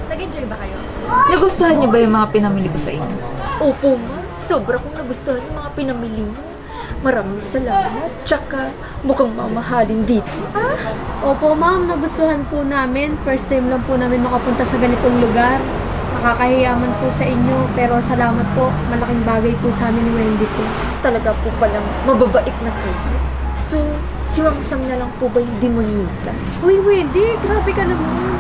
Nag-enjoy ba kayo? Nagustuhan niyo ba yung mga pinamili ko sa inyo? Opo, ma'am. Sobra kong nagustuhan yung mga pinamili mo. Maraming salamat. Tsaka, mukhang mamahalin dito. Opo, ma'am. Nagustuhan po namin. First time lang po namin makapunta sa ganitong lugar. Nakakahiyaman po sa inyo. Pero salamat po. Malaking bagay po sa amin ni Wendy po. Talaga po palang mababait na kayo. So, si Ma'am Sam na lang po ba yung demonita? Uy, Wendy. Grabe ka naman.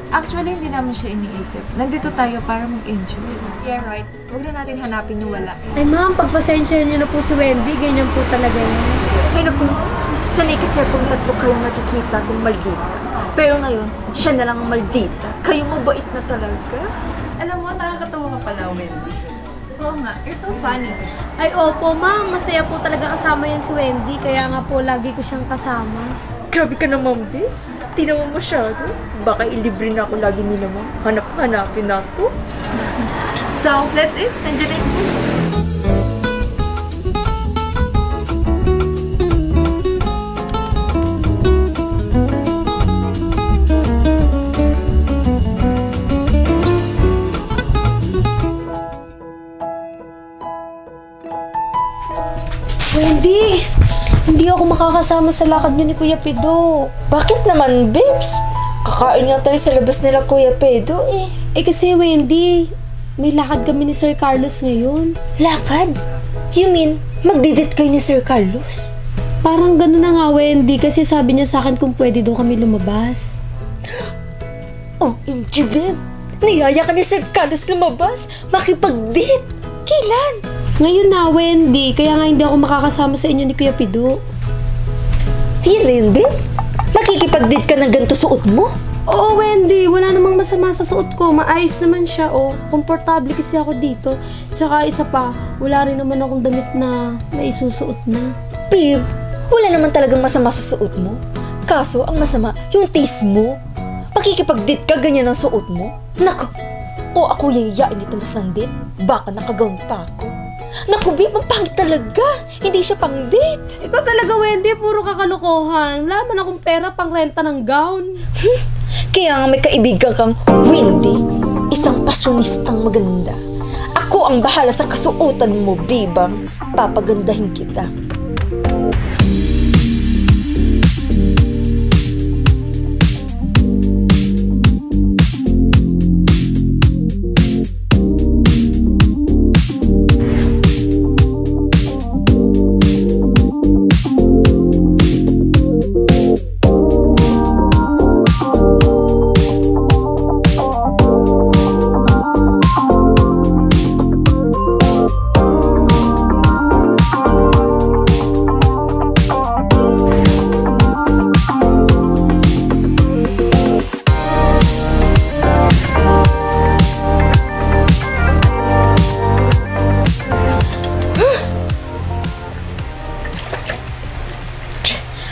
Actually, hindi namin siya iniisip. Nandito tayo para mag-enjoy. Yeah, right. Huwag na natin hanapin yung wala. Ay, ma'am. Pagpasensya niyo na po si Wendy. Ganyan po talaga yan. Ay, naku. Sanay kasi akong tatlo kayong nakikita kong maldita. Pero ngayon, siya na lang ang maldita. Kayo mabait na talaga. Alam mo, nakakatawa ka pala, Wendy. Oo nga, you're so funny. Ay, opo, ma'am. Masaya po talaga kasama yan si Wendy. Kaya nga po, lagi ko siyang kasama. Grabe ka naman, babes. Di naman masyado. Baka ilibre na ako lagi ni naman. Hanap-hanapin ako. So, that's it. Nandiyan na yung food. Wendy! Hindi ako makakasama sa lakad niyo ni Kuya Pedro. Bakit naman, babes? Kakain nga tayo sa labas nila Kuya Pedro eh. Eh kasi Wendy, may lakad kami ni Sir Carlos ngayon. Lakad? You mean, magdidit kayo ni Sir Carlos? Parang gano'n na nga Wendy kasi sabi niya sa akin kung pwede daw kami lumabas. Oh, MG, babe. Niyaya ka ni Sir Carlos lumabas? Makipag-date? Kailan? Ngayon na Wendy, kaya nga hindi ako makakasama sa inyo ni Kuya Pedro. Yan na yun, babe? Makikipag-date ka ng ganito suot mo? Oo Wendy, wala namang masama sa suot ko. Maayos naman siya oh. Komportable kasi ako dito. Tsaka isa pa, wala rin naman akong damit na maisusuot na. Babe, wala naman talagang masama sa suot mo. Kaso, ang masama, yung taste mo. Makikipag-date ka, ganyan ang suot mo. Nako, kung ako yayayain dito mas ng date, baka nakagawin pa ako. Naku, babe, ang pangit talaga. Hindi siya pang date. Ikaw talaga Wendy, puro kakalokohan. Wala man akong pera pang renta ng gown. Kaya nga may kaibigan kang Wendy, isang pasyonistang maganda. Ako ang bahala sa kasuotan mo, bibang. Papagandahin kita.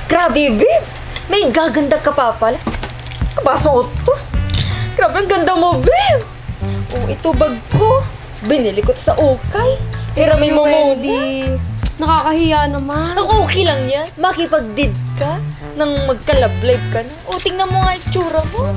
Grabe, babe! May gaganda ka pa pala. Kapasok to. Grabe, ang ganda mo, babe! Oh, ito bag ko. Binili ko sa ukay. Hiramin mo muna. Nakakahiya naman. Ang okay lang yan. Makipag-date ka nang magka-love life ka na. O, tingnan mo nga yung tsura mo.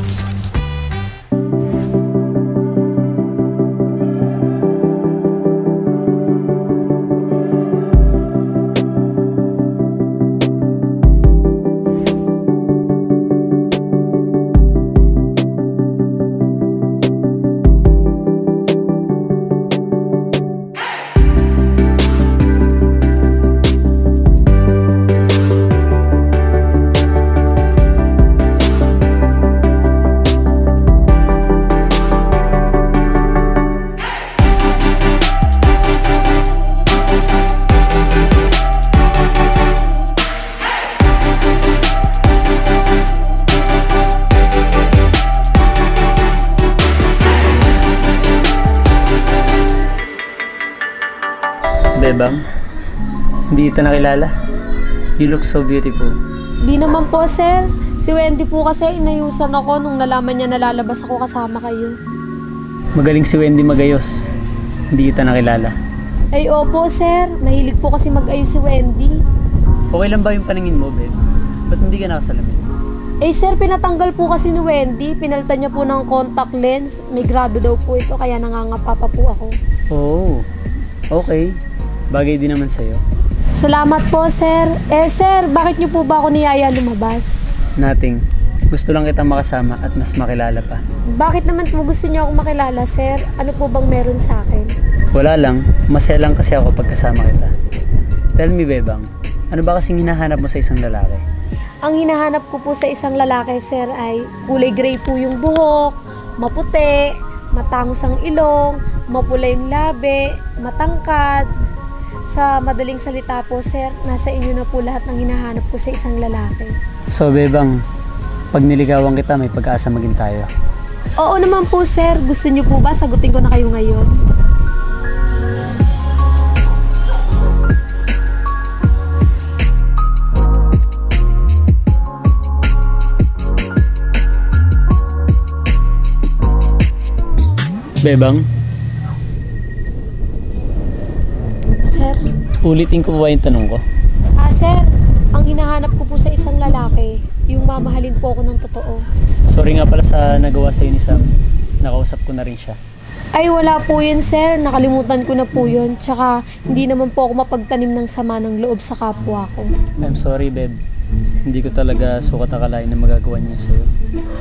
Bebang, hindi kita nakilala. You look so beautiful. Di naman po, sir. Si Wendy po kasi inayusan ako nung nalaman niya nalalabas ako kasama kayo. Magaling si Wendy magayos. Hindi kita nakilala. Ay, opo, sir. Mahilig po kasi mag-ayos si Wendy. Okay lang ba yung paningin mo, babe? Ba't hindi ka nakasalamin? Eh sir, pinatanggal po kasi ni Wendy. Pinalitan niya po ng contact lens. May grado daw po ito, kaya nangangapa pa po ako. Oh, okay. Bagay din naman sa'yo. Salamat po, sir. Eh sir, bakit niyo po ba ako niyaya lumabas? Nothing. Gusto lang kitang makasama at mas makilala pa. Bakit naman po gusto niyo ako makilala, sir? Ano po bang meron sa akin? Wala lang. Masaya lang kasi ako pagkasama kita. Tell me, Bebang, ano ba kasing hinahanap mo sa isang lalaki? Ang hinahanap ko po sa isang lalaki, sir, ay kulay gray po yung buhok, maputi, matangos ang ilong, mapula yung labi, matangkad. Sa madaling salita po, sir, nasa inyo na po lahat ng hinahanap ko sa isang lalaki. So, Bebang, pag niligawan kita, may pag-asa maging tayo. Oo naman po, sir. Gusto niyo po ba sagutin ko na kayo ngayon? Bebang, Sir? ulitin ko ba yung tanong ko? Sir, ang hinahanap ko po sa isang lalaki, yung mamahalin po ako ng totoo. Sorry nga pala sa nagawa sa'yo ni Sam. Nakausap ko na rin siya. Ay, wala po yun, sir. Nakalimutan ko na po yun. Tsaka, hindi naman po ako mapagtanim ng sama ng loob sa kapwa ko. I'm sorry, Beb. Hindi ko talaga sukat akalain na magagawa niya sa'yo.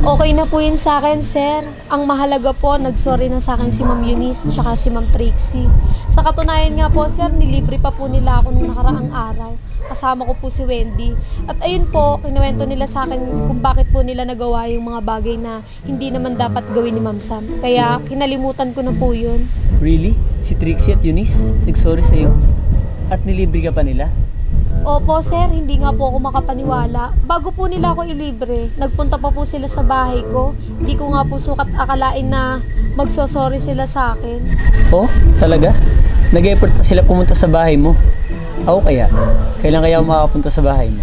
Okay na po yun sa akin, sir. Ang mahalaga po, nagsorry na sa akin si Ma'am Eunice tsaka si Ma'am Trixie. Sa katunayan nga po, sir, nilibre pa po nila ako nung nakaraang araw. Kasama ko po si Wendy. At ayun po, kinuwento nila sa akin kung bakit po nila nagawa yung mga bagay na hindi naman dapat gawin ni Ma'am Sam. Kaya kinalimutan ko na po yun. Really? Si Trixie at Eunice nagsorry sa'yo? At nilibre ka pa nila? Opo, sir, hindi nga po ako makapaniwala. Bago po nila ako ilibre, nagpunta pa po sila sa bahay ko. Hindi ko nga po sukat akalain na magsosorry sila sa akin. Oh, talaga? Nag-effort pa sila pumunta sa bahay mo? Ako kaya? Kailan kaya ako makakapunta sa bahay mo?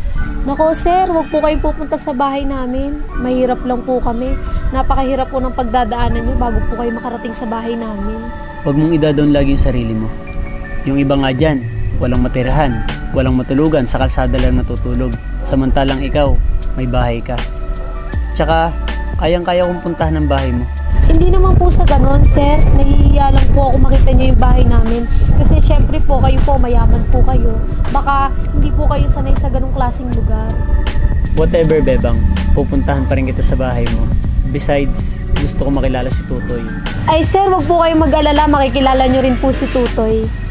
Nako, sir, wag po kayong pupunta sa bahay namin. Mahirap lang po kami. Napakahirap po ng pagdadaanan nyo bago po kayo makarating sa bahay namin. Huwag mong idadon lagi yung sarili mo. Yung iba nga dyan, walang matirahan, walang matulugan, sa kalsada lang natutulog. Samantalang ikaw, may bahay ka. Tsaka, kayang-kaya kong puntahan ng bahay mo. Hindi naman po sa ganon, sir. Nahihiya lang po ako makita nyo yung bahay namin. Kasi syempre po, kayo po, mayaman po kayo. Baka hindi po kayo sanay sa ganong klaseng lugar. Whatever, Bebang, pupuntahan pa rin kita sa bahay mo. Besides, gusto ko makilala si Tutoy. Ay, sir, wag po kayong mag-alala. Makikilala nyo rin po si Tutoy.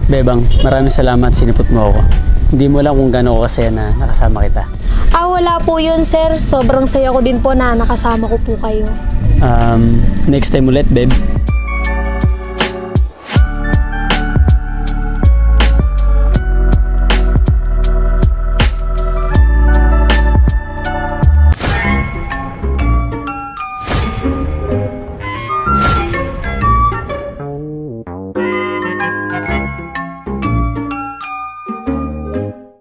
Bebang, maraming salamat, sinipot mo ako. Hindi mo alam kung gaano ko kasaya na nakasama kita. Wala po yun, sir. Sobrang saya ko din po na nakasama ko po kayo. Next time ulit, Beb.